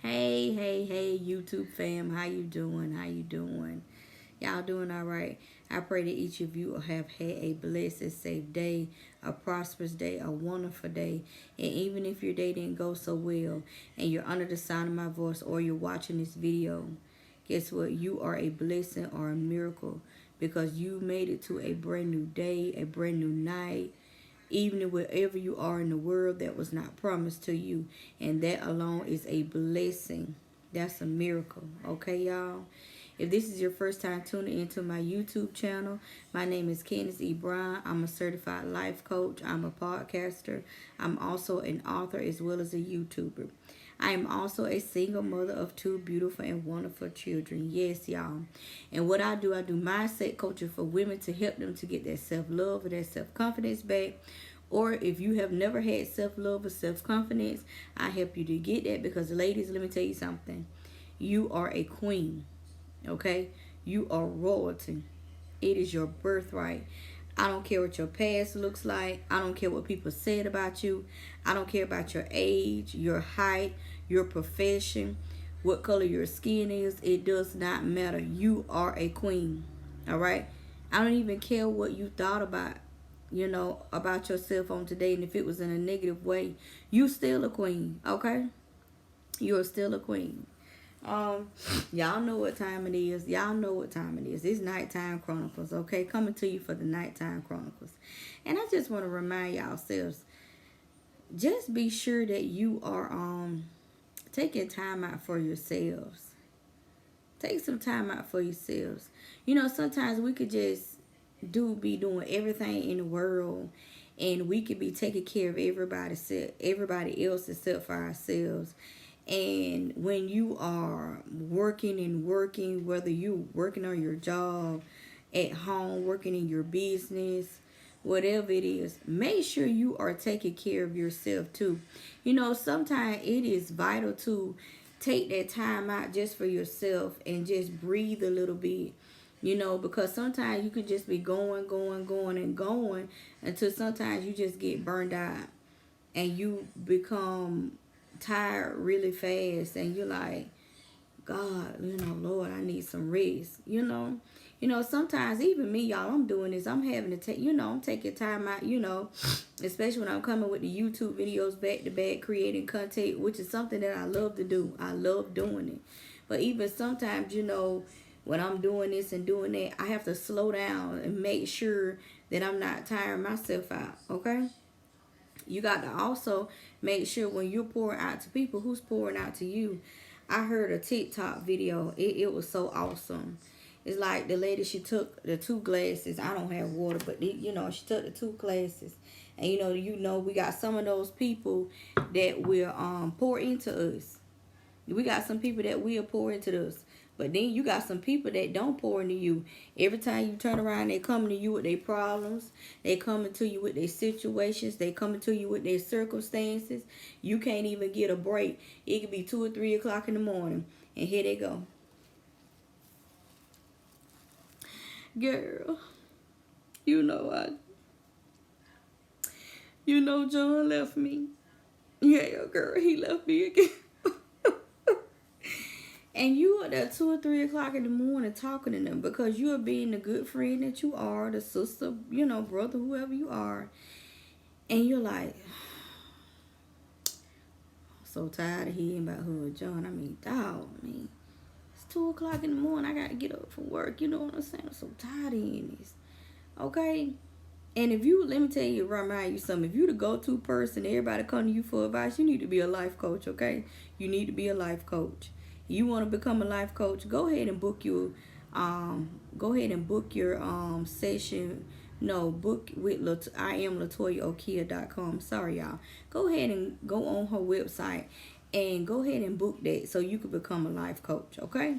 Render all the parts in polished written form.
Hey, YouTube fam, how you doing? How you doing? Y'all doing all right? I pray that each of you have had a blessed, safe day, a prosperous day, a wonderful day. And even if your day didn't go so well and you're under the sound of my voice or you're watching this video, guess what? You are a blessing or a miracle because you made it to a brand new day, a brand new night, even wherever you are in the world that was not promised to you. And that alone is a blessing. That's a miracle. Okay, y'all? If this is your first time tuning into my YouTube channel, my name is Candace E. Brown. I'm a certified life coach. I'm a podcaster. I'm also an author as well as a YouTuber. I am also a single mother of two beautiful and wonderful children. Yes, y'all. And what I do mindset coaching for women to help them to get their self-love or their self-confidence back. Or if you have never had self-love or self-confidence, I help you to get that because, ladies, let me tell you something. You are a queen, okay? You are royalty. It is your birthright. I don't care what your past looks like. I don't care what people said about you. I don't care about your age, your height, your profession, what color your skin is. It does not matter. You are a queen. All right? I don't even care what you thought about yourself on today. And if it was in a negative way, you still a queen. Okay? You're still a queen. Y'all know what time it is. Y'all know what time it is. It's Nighttime Chronicles, okay? Coming to you for the Nighttime Chronicles. And I just want to remind y'all selves, just be sure that you are taking time out for yourselves. Take some time out for yourselves. Sometimes we could just be doing everything in the world, and we could be taking care of everybody else except for ourselves. And when you are working, whether you working on your job, at home, working in your business, whatever it is, make sure you are taking care of yourself too. Sometimes it is vital to take that time out just for yourself and just breathe a little bit. Because sometimes you could just be going and going until sometimes you just get burned out and you become tired really fast and you're like, God, Lord, I need some rest. Sometimes even me, y'all, I'm doing this. I'm having to take, I'm taking time out, especially when I'm coming with the YouTube videos back to back, creating content, which is something that I love to do. I love doing it. But even sometimes, when I'm doing this and doing that, I have to slow down and make sure that I'm not tiring myself out. Okay? You got to also make sure when you're pouring out to people, who's pouring out to you. I heard a TikTok video. It was so awesome. It's like the lady, she took the two glasses. I don't have water, but she took the two glasses. And we got some of those people that will pour into us. We got some people that will pour into us. But then you got some people that don't pour into you. Every time you turn around, they coming to you with their problems. They coming to you with their situations. They coming to you with their circumstances. You can't even get a break. It could be 2 or 3 o'clock in the morning. And here they go. Girl, John left me. Yeah, girl, he left me again. And you are there 2 or 3 o'clock in the morning talking to them because you are being the good friend that you are, the sister, brother, whoever you are. And you're like, so tired of hearing about her, John. I mean, dog, it's 2 o'clock in the morning. I got to get up for work. You know what I'm saying? I'm so tired of hearing this. Okay? And let me tell you, remind you something. If you the go-to person, everybody come to you for advice, you need to be a life coach, okay? You need to be a life coach. You want to become a life coach, go ahead and book your session. No, book with I am Latoya Okeia.com. Sorry, y'all. Go ahead and go on her website and go ahead and book that so you can become a life coach, okay?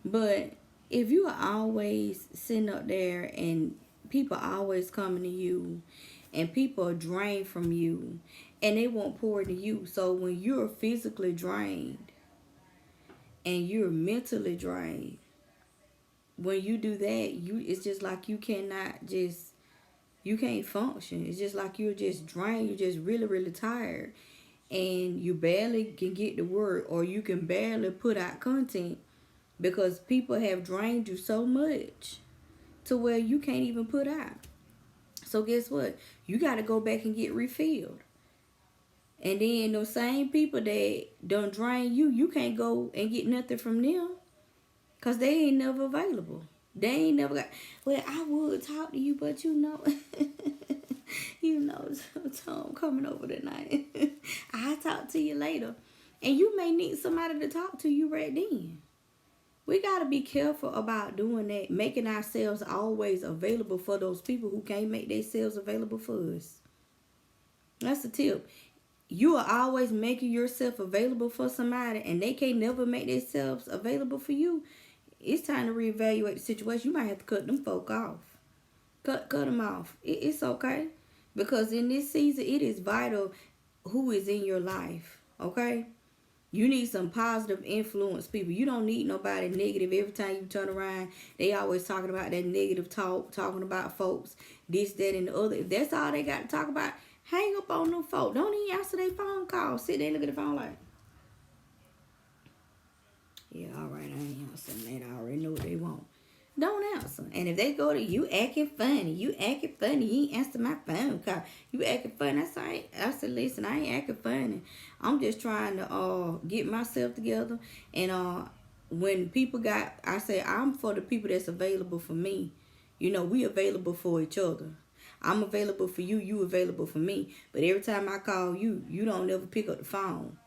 But if you are always sitting up there and people are always coming to you and people are drained from you and they won't pour into you, so when you're physically drained and you're mentally drained, when you do that, it's just like you can't function. It's just like you're just drained. You're just really, really tired. and you barely can get the word, or you can barely put out content because people have drained you so much to where you can't even put out. So guess what? You got to go back and get refilled. And then those same people that don't drain you, you can't go and get nothing from them because they ain't never available. They ain't never got, well, I would talk to you, but you know, you know, so I'm coming over tonight. I'll talk to you later. And you may need somebody to talk to you right then. We got to be careful about doing that, making ourselves always available for those people who can't make themselves available for us. That's the tip. You are always making yourself available for somebody and they can't never make themselves available for you. It's time to reevaluate the situation. You might have to cut them folk off. Cut them off. It's okay. Because in this season, it is vital who is in your life. Okay? You need some positive influence people. You don't need nobody negative. Every time you turn around, they always talking about that negative talk, talking about folks, this, that, and the other. If that's all they got to talk about, hang up on them folk. Don't even answer their phone call. Sit there and look at the phone like, yeah, all right, I ain't answering that. I already know what they want. Don't answer. And if they go to you acting funny, you ain't answer my phone call. You acting funny. I said, listen, I ain't acting funny. I'm just trying to get myself together. And when people I say I'm for the people that's available for me. You know, we available for each other. I'm available for you, you available for me. But every time I call you, you don't never pick up the phone.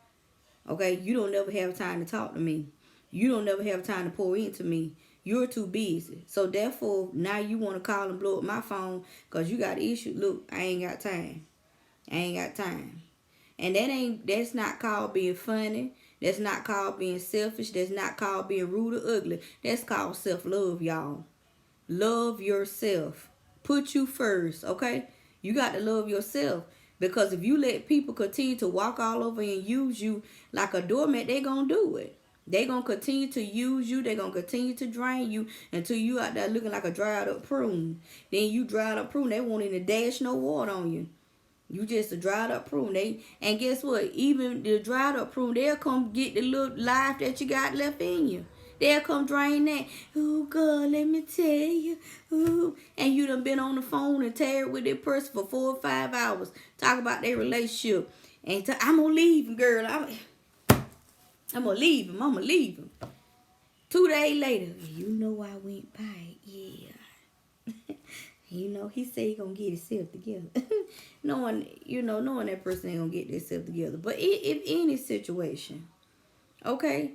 Okay? You don't never have time to talk to me. You don't never have time to pour into me. You're too busy. So therefore, now you want to call and blow up my phone because you got an issue. Look, I ain't got time. I ain't got time. And that's not called being funny. That's not called being selfish. That's not called being rude or ugly. That's called self-love, y'all. Love yourself. Put you first, okay? You got to love yourself. Because if you let people continue to walk all over and use you like a doormat, they going to do it. They're going to continue to use you. They're going to continue to drain you until you out there looking like a dried up prune. Then you dried up prune. They won't even dash no water on you. You just a dried up prune. And guess what? Even the dried up prune, they'll come get the little life that you got left in you. They'll come drain that. Oh, God, let me tell you. Ooh. And you done been on the phone and tarried with that person for 4 or 5 hours. Talk about their relationship. And I'm going to leave him, girl. I'm going to leave him. I'm going to leave him. 2 days later, you know I went by. Yeah. You know, he said he going to get himself together. knowing that person ain't going to get themselves together. But if any situation, okay,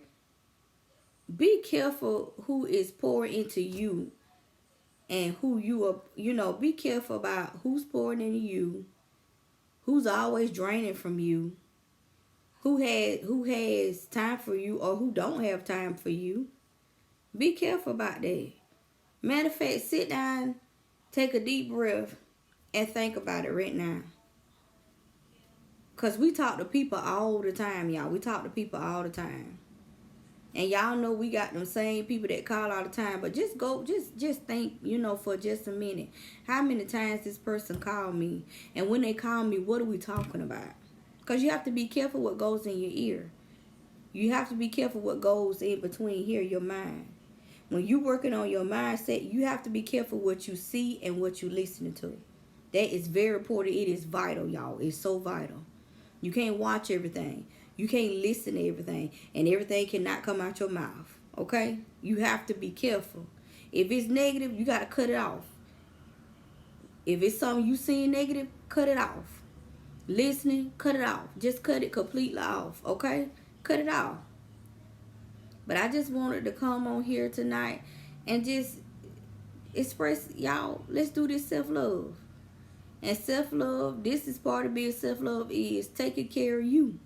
be careful who is pouring into you and who you are, be careful about who's pouring into you, who's always draining from you, who has time for you or who don't have time for you. Be careful about that. Matter of fact, sit down, take a deep breath, and think about it right now. Because we talk to people all the time, y'all. We talk to people all the time. And y'all know we got them same people that call all the time. But just think, for just a minute. How many times this person called me? And when they call me, what are we talking about? Because you have to be careful what goes in your ear. You have to be careful what goes in between here, your mind. When you're working on your mindset, you have to be careful what you see and what you're listening to. That is very important. It is vital, y'all. It's so vital. You can't watch everything. You can't listen to everything. And everything cannot come out your mouth. Okay? You have to be careful. If it's negative, you got to cut it off. If it's something you see negative, cut it off. Listening, cut it off. Just cut it completely off. Okay? Cut it off. But I just wanted to come on here tonight and just express, y'all, let's do this self-love. And self-love, this is part of being self-love, is taking care of you.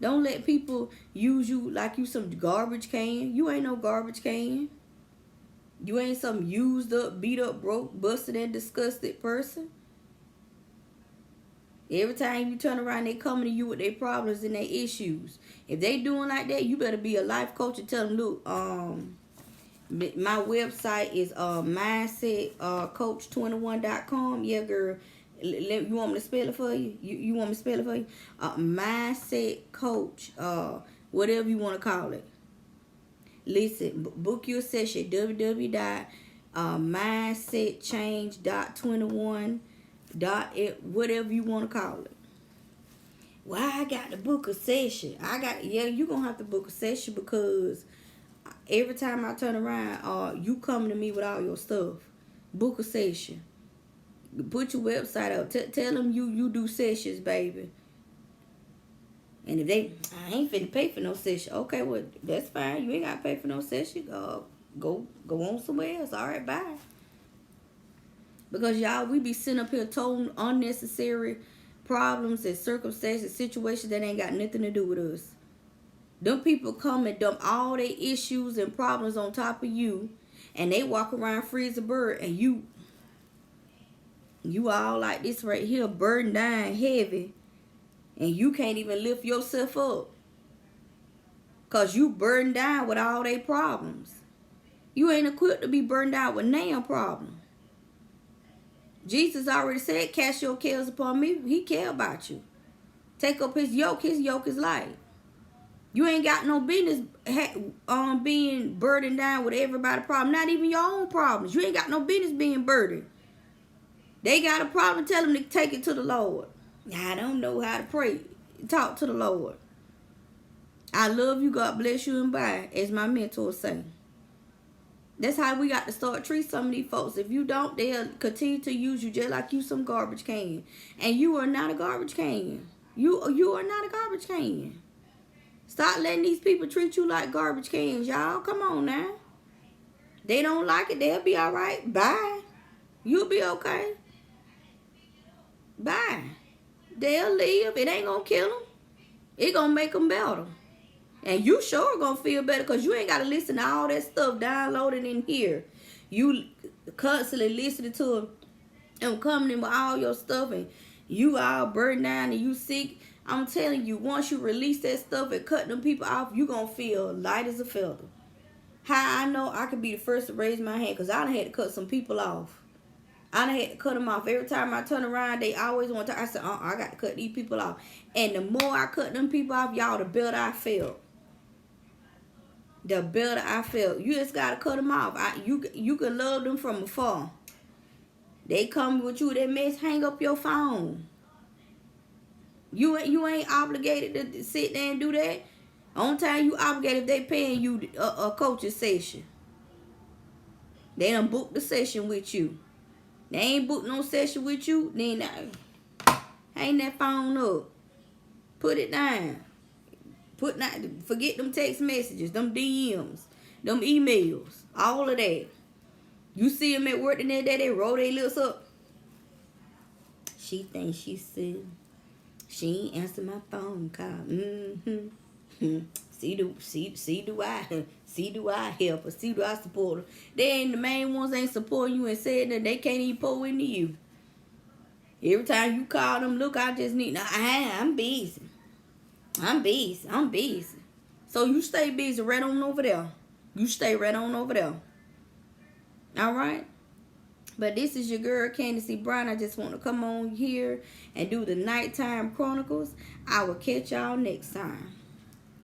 Don't let people use you like you some garbage can. You ain't no garbage can. You ain't some used up, beat up, broke, busted, and disgusted person. Every time you turn around, they coming to you with their problems and their issues. If they doing like that, you better be a life coach and tell them, look, my website is mindsetcoach21.com. Yeah, girl, You want me to spell it for you? You want me to spell it for you? Mindset coach, whatever you want to call it. Listen, book your session, www.mindsetchange.21. Whatever you want to call it. Well, I got to book a session. You're going to have to book a session because every time I turn around, you come to me with all your stuff. Book a session. Put your website up. Tell them you do sessions, baby. And if I ain't finna pay for no session. Okay, well, that's fine. You ain't got to pay for no session. Go on somewhere else. All right, bye. Because, y'all, we be sitting up here toting unnecessary problems and circumstances, situations that ain't got nothing to do with us. Them people come and dump all their issues and problems on top of you, and they walk around free as a bird, and you all like this right here, burdened down heavy, and you can't even lift yourself up because you burdened down with all their problems. You ain't equipped to be burdened out with no problem. Jesus already said, cast your cares upon me. He care about you. Take up his yoke. His yoke is light. You ain't got no business being burdened down with everybody's problem. Not even your own problems. You ain't got no business being burdened. They got a problem, tell them to take it to the Lord. I don't know how to pray. Talk to the Lord. I love you. God bless you and bye, as my mentor say. That's how we got to start treat some of these folks. If you don't, they'll continue to use you just like you some garbage can. And you are not a garbage can. You are not a garbage can. Stop letting these people treat you like garbage cans, y'all. Come on now. They don't like it. They'll be all right. Bye. You'll be okay. Bye. They'll live. It ain't gonna kill them. It gonna make them better. And you sure gonna feel better because you ain't gotta listen to all that stuff downloaded in here. You constantly listening to them coming in with all your stuff and you all burdened down and you sick. I'm telling you, once you release that stuff and cut them people off, you gonna feel light as a feather. How I know I could be the first to raise my hand because I done had to cut some people off. I done had to cut them off. Every time I turn around, they always want to. I said, I got to cut these people off. And the more I cut them people off, y'all, the better I felt. The better I felt. You just got to cut them off. You can love them from afar. They come with you, that mess, hang up your phone. You ain't obligated to sit there and do that. Only time you obligated if they paying you a coaching session. They done booked the session with you. They ain't booked no session with you, then hang that phone up. Put it down. Forget them text messages, them DMs, them emails, all of that. You see them at work the next day, they roll their lips up. She thinks she's sick. She ain't answer my phone call. See do I help her? See do I support her? They ain't the main ones ain't supporting you and saying that they can't even pour into you. Every time you call them, look, I just need. I'm busy. I'm busy. So you stay busy right on over there. You stay right on over there. All right. But this is your girl, Candace Brown. I just want to come on here and do the Nighttime Chronicles. I will catch y'all next time.